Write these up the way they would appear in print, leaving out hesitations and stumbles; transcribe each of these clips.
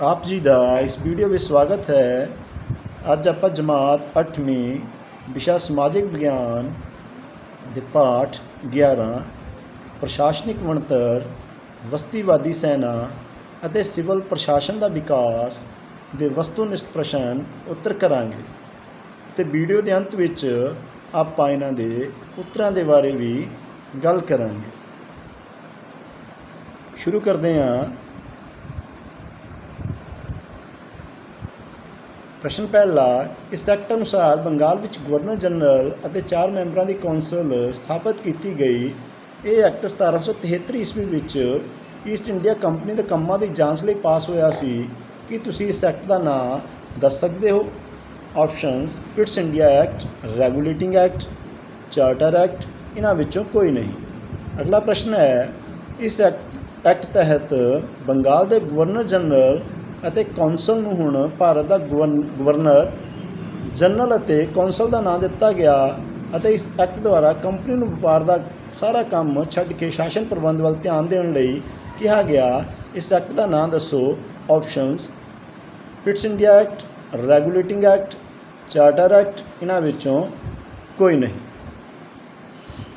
ਆਪ ਜੀ ਦਾ ਇਸ ਵੀਡੀਓ ਵਿੱਚ ਸਵਾਗਤ ਹੈ। ਅੱਜ ਆਪਾਂ ਜਮਾਤ 8ਵੀਂ ਵਿਸ਼ਾ ਸਮਾਜਿਕ ਵਿਗਿਆਨ ਦੇ ਪਾਠ 11 ਪ੍ਰਸ਼ਾਸਨਿਕ ਬਣਤਰ, ਵਸਤੀਵਾਦੀ ਸੈਨਾ ਅਤੇ ਸਿਵਲ ਪ੍ਰਸ਼ਾਸਨ ਦਾ ਵਿਕਾਸ ਦੇ ਵਸਤੂਨਿਸ਼ਟ ਪ੍ਰਸ਼ਨ ਉੱਤਰ ਕਰਾਂਗੇ ਅਤੇ ਵੀਡੀਓ ਦੇ ਅੰਤ ਵਿੱਚ ਆਪਾਂ ਇਹਨਾਂ ਦੇ ਉੱਤਰਾਂ ਦੇ ਬਾਰੇ ਵੀ ਗੱਲ ਕਰਾਂਗੇ। ਸ਼ੁਰੂ ਕਰਦੇ ਹਾਂ। प्रश्न पहला, इस एक्ट अनुसार बंगाल विच गवर्नर जनरल ਅਤੇ 4 ਮੈਂਬਰਾਂ ਦੀ ਕੌਂਸਲ ਸਥਾਪਿਤ ਕੀਤੀ ਗਈ। ਇਹ ਐਕਟ 1773 ਈਸਵੀ ਵਿੱਚ ਈਸਟ ਇੰਡੀਆ ਕੰਪਨੀ ਦੇ ਕੰਮਾਂ ਦੀ ਜਾਂਚ ਲਈ ਪਾਸ ਹੋਇਆ ਸੀ। ਕੀ ਤੁਸੀਂ ਇਸ ਐਕਟ ਦਾ ਨਾਂ ਦੱਸ ਸਕਦੇ ਹੋ? Options Pits India act, regulating act, charter act, ਇਹਨਾਂ ਵਿੱਚੋਂ ਕੋਈ ਨਹੀਂ। ਅਗਲਾ ਪ੍ਰਸ਼ਨ ਹੈ, ਇਸ ਐਕਟ ਤਹਿਤ ਬੰਗਾਲ ਦੇ ਗਵਰਨਰ ਜਨਰਲ ਅਤੇ ਕੌਂਸਲ ਨੂੰ ਹੁਣ ਭਾਰਤ ਦਾ ਗਵਰਨਰ ਜਨਰਲ ਅਤੇ ਕੌਂਸਲ ਦਾ ਨਾਂ ਦਿੱਤਾ ਗਿਆ ਅਤੇ ਇਸ ਐਕਟ ਦੁਆਰਾ ਕੰਪਨੀ ਨੂੰ ਵਪਾਰ ਦਾ ਸਾਰਾ ਕੰਮ ਛੱਡ ਕੇ ਸ਼ਾਸਨ ਪ੍ਰਬੰਧ ਵੱਲ ਧਿਆਨ ਦੇਣ ਲਈ ਕਿਹਾ ਗਿਆ। ਇਸ ਐਕਟ ਦਾ ਨਾਂ ਦੱਸੋ। Options Pits India act, regulating act, charter act, ਇਹਨਾਂ ਵਿੱਚੋਂ ਕੋਈ ਨਹੀਂ।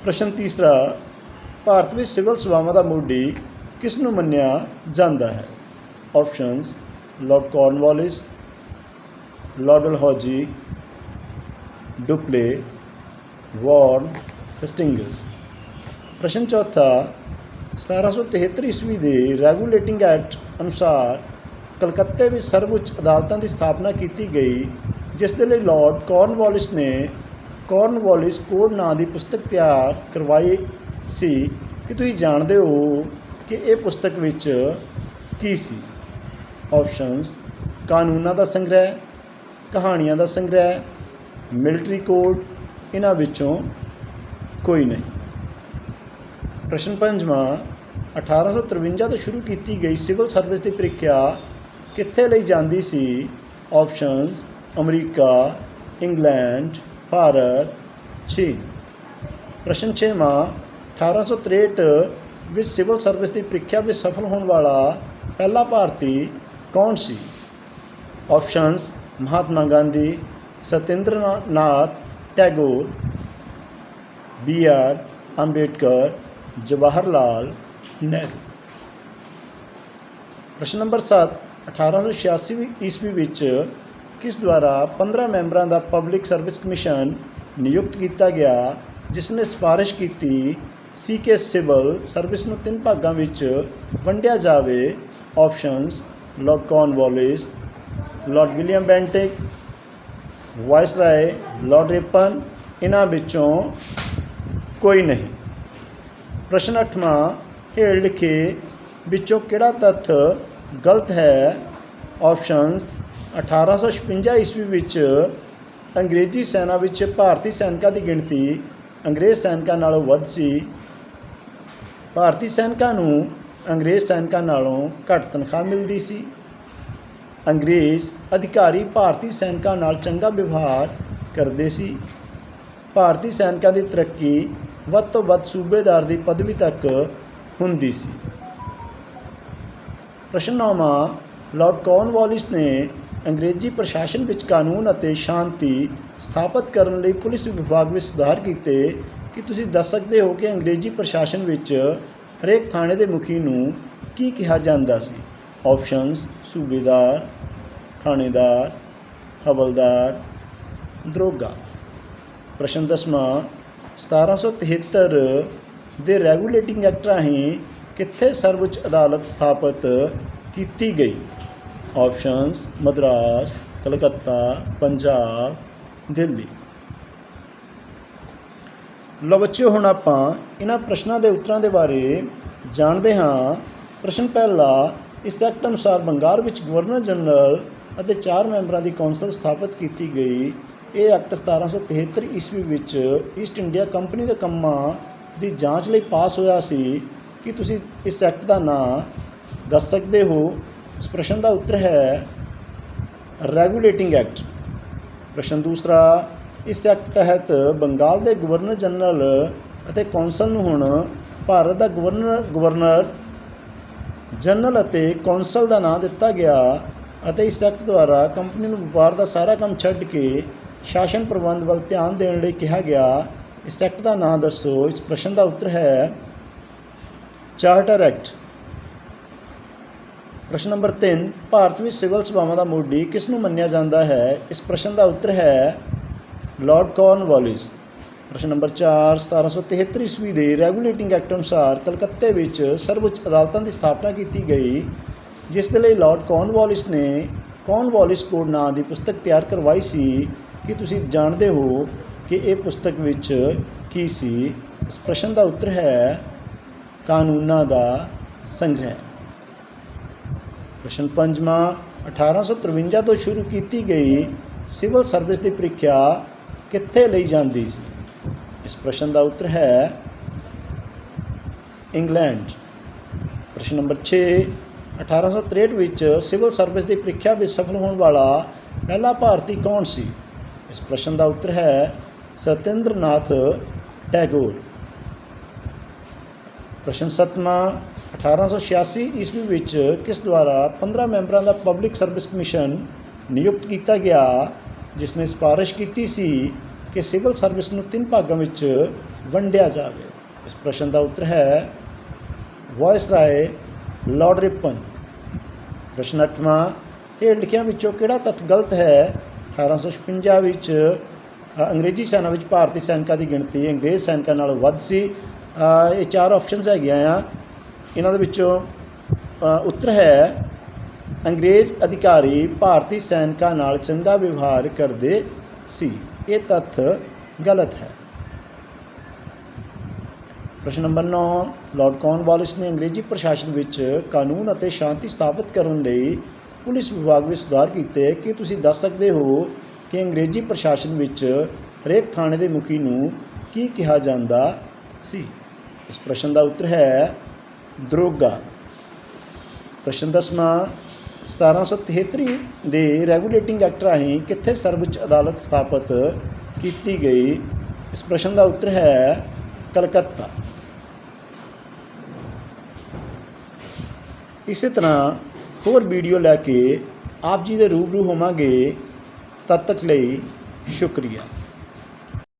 ਪ੍ਰਸ਼ਨ ਤੀਸਰਾ, ਭਾਰਤ ਵਿੱਚ ਸਿਵਲ ਸੇਵਾਵਾਂ ਦਾ ਮੋਢੀ ਕਿਸ ਨੂੰ ਮੰਨਿਆ ਜਾਂਦਾ ਹੈ? Options Lord Cornwallis, Lord Dalhousie, Dupleix, Warren Hastings. प्रश्न चौथा, 1773 ईस्वी के रैगूलेटिंग एक्ट अनुसार कलकत्ते में सर्वोच्च अदालतों की स्थापना की गई, जिस दे लई लॉर्ड कॉर्नवालिस ने कॉर्नवालिस कोड नां की पुस्तक तैयार करवाई सी। कि तुसीं जाणदे हो कि ये पुस्तक विच की सी? ऑप्शनस कानूनों का संग्रह, कहानियों का संग्रह, मिलिट्री कोड, इन्हां विचों कोई नहीं। प्रश्न पंजवां, 1853 तो शुरू की गई सिविल सर्विस की प्रीख्या कित्थे लई जांदी सी? ऑप्शनस अमरीका, इंग्लैंड, भारत, चीन। प्रश्न छेवां, 1863 विच सिविल सर्विस की प्रीख्या में सफल होने वाला पहला भारती कौन सी? Options Mahatma Gandhi, Satyendra Nath Tagore, BR Ambedkar, Jawaharlal Nehru. प्रश्न नंबर 7, 1886 ईस्वी विच किस द्वारा 15 मैंबरों का पब्लिक सर्विस कमीशन नियुक्त किया गया, जिसने सिफारिश की सी के सिविल सर्विस नूं 3 भागों विच वंडिया जाए? Options Lord Cornwallis, Lord William Bentinck, viceroy Lord Ripon, इन्हां विचों कोई नहीं। प्रश्न 8वां, हेठ लिखे विचों किहड़ा तत्थ गलत है? ऑप्शनस 1856 ईस्वी विच अंग्रेजी सैना विच भारतीय सैनिकों की गिणती अंग्रेज़ सैनिकों नालों वध सी। भारतीय सैनिकों नूं अंग्रेज़ सैनिकों नालों घट तनख्वाह मिलती सी। अंग्रेज़ अधिकारी भारतीय सैनिकों नाल चंगा व्यवहार करते सी। भारतीय सैनिकों की तरक्की वध तो वध सूबेदार की पदवी तक हुंदी सी। प्रश्न 9वां, लॉर्ड कॉर्नवालिस ने अंग्रेजी प्रशासन विच कानून ਅਤੇ शांति स्थापित करने लई पुलिस विभाग में सुधार किए। कि तुसीं दस सकते हो कि अंग्रेजी प्रशासन विच हरेक थाने के मुखी नूं की कहा जाता सी? ऑप्शनस सूबेदार, थानेदार, हवलदार, दरोगा। प्रश्न 10वां, 1773 के रैगूलेटिंग एक्ट राहीं कित्थे सर्वोच्च अदालत स्थापित की गई? ऑप्शनस मद्रास, कलकत्ता, पंजाब, दिल्ली। लो बच्चों, हुण आपां इन्हां प्रश्नों के उत्तरों के बारे जानते हाँ। प्रश्न पहला, इस एक्ट अनुसार बंगाल विच गवर्नर जनरल ਅਤੇ 4 मैंबरों की कौंसल स्थापित की गई। ये एक्ट 1773 ईस्वी विच ईस्ट इंडिया कंपनी के कामां की जांच लई पास होया सी। कि तुसीं इस एक्ट का नाम दस सकते हो? इस प्रश्न का उत्तर है रैगूलेटिंग एक्ट। प्रश्न दूसरा, इस एक्ट तहत बंगाल के गवर्नर जनरल ਅਤੇ कौंसल ਨੂੰ ਹੁਣ ਭਾਰत का गवर्नर ਜਨਰਲ ਅਤੇ ਕੌਂਸਲ ਦਾ ਨਾਂ ਦਿੱਤਾ ਗਿਆ ਅਤੇ ਇਸ ਐਕਟ ਦੁਆਰਾ ਕੰਪਨੀ ਨੂੰ ਵਪਾਰ ਦਾ ਸਾਰਾ ਕੰਮ ਛੱਡ ਕੇ ਸ਼ਾਸਨ ਪ੍ਰਬੰਧ ਵੱਲ ਧਿਆਨ ਦੇਣ ਲਈ ਕਿਹਾ ਗਿਆ। ਇਸ ਐਕਟ ਦਾ ਨਾਂ ਦੱਸੋ। ਇਸ ਪ੍ਰਸ਼ਨ ਦਾ ਉੱਤਰ ਹੈ ਚਾਰਟਰ ਐਕਟ। ਪ੍ਰਸ਼ਨ ਨੰਬਰ 3, ਭਾਰਤ ਵਿੱਚ ਸਿਵਲ ਸਭਾਵਾਂ ਦਾ ਮੋਢੀ ਕਿਸ ਨੂੰ ਮੰਨਿਆ ਜਾਂਦਾ ਹੈ। ਇਸ ਪ੍ਰਸ਼ਨ ਦਾ ਉੱਤਰ ਹੈ ਲਾਰਡ ਕਾਰਨਵਾਲਿਸ। ਪ੍ਰਸ਼ਨ ਨੰਬਰ 4, 1773 ਈਸਵੀ ਦੇ ਰੈਗੂਲੇਟਿੰਗ ਐਕਟ ਅਨੁਸਾਰ ਕਲਕੱਤੇ ਵਿੱਚ ਸਰਵਉੱਚ ਅਦਾਲਤਾਂ ਦੀ ਸਥਾਪਨਾ ਕੀਤੀ ਗਈ, ਜਿਸ ਦੇ ਲਈ ਲਾਰਡ ਕਾਰਨਵਾਲਿਸ ਨੇ ਕਾਰਨਵਾਲਿਸ ਕੋਡ ਨਾਂ ਦੀ ਪੁਸਤਕ ਤਿਆਰ ਕਰਵਾਈ ਸੀ। ਕੀ ਤੁਸੀਂ ਜਾਣਦੇ ਹੋ ਕਿ ਇਹ ਪੁਸਤਕ ਵਿੱਚ ਕੀ ਸੀ। ਇਸ ਪ੍ਰਸ਼ਨ ਦਾ ਉੱਤਰ ਹੈ ਕਾਨੂੰਨਾਂ ਦਾ ਸੰਗ੍ਰਹਿ। ਪ੍ਰਸ਼ਨ 5ਵਾਂ, 1853 ਤੋਂ ਸ਼ੁਰੂ ਕੀਤੀ ਗਈ ਸਿਵਲ ਸਰਵਿਸ ਦੀ ਪ੍ਰੀਖਿਆ ਕਿੱਥੇ ਲਈ ਜਾਂਦੀ ਸੀ। ਇਸ ਪ੍ਰਸ਼ਨ ਦਾ ਉੱਤਰ ਹੈ ਇੰਗਲੈਂਡ। ਪ੍ਰਸ਼ਨ ਨੰਬਰ 6, 1863 ਵਿੱਚ ਸਿਵਲ ਸਰਵਿਸ ਦੀ ਪ੍ਰੀਖਿਆ ਵਿੱਚ ਸਫਲ ਹੋਣ ਵਾਲਾ ਪਹਿਲਾ ਭਾਰਤੀ ਕੌਣ ਸੀ। ਇਸ ਪ੍ਰਸ਼ਨ ਦਾ ਉੱਤਰ ਹੈ ਸਤਿੰਦਰਨਾਥ ਟੈਗੋਰ। ਪ੍ਰਸ਼ਨ 7ਵਾਂ, 1886 ਈਸਵੀ ਵਿੱਚ ਕਿਸ ਦੁਆਰਾ 15 ਮੈਂਬਰਾਂ ਦਾ ਪਬਲਿਕ ਸਰਵਿਸ ਕਮਿਸ਼ਨ ਨਿਯੁਕਤ ਕੀਤਾ ਗਿਆ, ਜਿਸ ਨੇ ਸਿਫਾਰਿਸ਼ ਕੀਤੀ ਸੀ ਕਿ ਸਿਵਲ ਸਰਵਿਸ ਨੂੰ 3 ਭਾਗਾਂ ਵਿੱਚ ਵੰਡਿਆ ਜਾਵੇ। ਇਸ ਪ੍ਰਸ਼ਨ ਦਾ ਉੱਤਰ ਹੈ ਵਾਇਸਰਾਏ ਲਾਰਡ ਰਿਪਨ। ਪ੍ਰਸ਼ਨ 8ਵਾਂ, ਹੇਠ ਲਿਖਿਆਂ ਵਿੱਚੋਂ ਕਿਹੜਾ ਤੱਥ ਗਲਤ ਹੈ। 1856 ਵਿੱਚ ਅੰਗਰੇਜ਼ੀ ਸੈਨਾ ਵਿੱਚ ਭਾਰਤੀ ਸੈਨਿਕਾਂ ਦੀ ਗਿਣਤੀ ਅੰਗਰੇਜ਼ ਸੈਨਿਕਾਂ ਨਾਲੋਂ ਵੱਧ ਸੀ। ਇਹ 4 ਆਪਸ਼ਨਸ ਹੈਗੀਆਂ ਆ। ਇਹਨਾਂ ਦੇ ਵਿੱਚੋਂ ਉੱਤਰ ਹੈ ਅੰਗਰੇਜ਼ ਅਧਿਕਾਰੀ ਭਾਰਤੀ ਸੈਨਿਕਾਂ ਨਾਲ ਚੰਗਾ ਵਿਵਹਾਰ ਕਰਦੇ ਸੀ। ਇਹ ਤੱਥ ਗਲਤ ਹੈ। ਪ੍ਰਸ਼ਨ ਨੰਬਰ 9, ਲਾਰਡ ਕਾਰਨਵਾਲਿਸ ਨੇ ਅੰਗਰੇਜ਼ੀ ਪ੍ਰਸ਼ਾਸਨ ਵਿੱਚ ਕਾਨੂੰਨ ਅਤੇ ਸ਼ਾਂਤੀ ਸਥਾਪਿਤ ਕਰਨ ਲਈ ਪੁਲਿਸ ਵਿਭਾਗ ਵਿੱਚ ਸੁਧਾਰ ਕੀਤੇ। ਕੀ ਤੁਸੀਂ ਦੱਸ ਸਕਦੇ ਹੋ ਕਿ ਅੰਗਰੇਜ਼ੀ ਪ੍ਰਸ਼ਾਸਨ ਵਿੱਚ ਹਰੇਕ ਥਾਣੇ ਦੇ ਮੁਖੀ ਨੂੰ ਕੀ ਕਿਹਾ ਜਾਂਦਾ ਸੀ। ਇਸ ਪ੍ਰਸ਼ਨ ਦਾ ਉੱਤਰ ਹੈ ਦਰੋਗਾ। ਪ੍ਰਸ਼ਨ 10ਵਾਂ, 1773 ਦੇ ਰੈਗੂਲੇਟਿੰਗ ਐਕਟ ਰਾਹੀਂ ਕਿੱਥੇ ਸਰਵਉੱਚ ਅਦਾਲਤ ਸਥਾਪਿਤ ਕੀਤੀ ਗਈ। ਇਸ ਪ੍ਰਸ਼ਨ ਦਾ ਉੱਤਰ ਹੈ ਕਲਕੱਤਾ। ਇਸੇ ਤਰ੍ਹਾਂ ਹੋਰ ਵੀਡੀਓ ਲੈ ਕੇ ਆਪ ਜੀ ਦੇ ਰੂਬਰੂ ਹੋਵਾਂਗੇ। ਤਦ ਤੱਕ ਲਈ ਸ਼ੁਕਰੀਆ।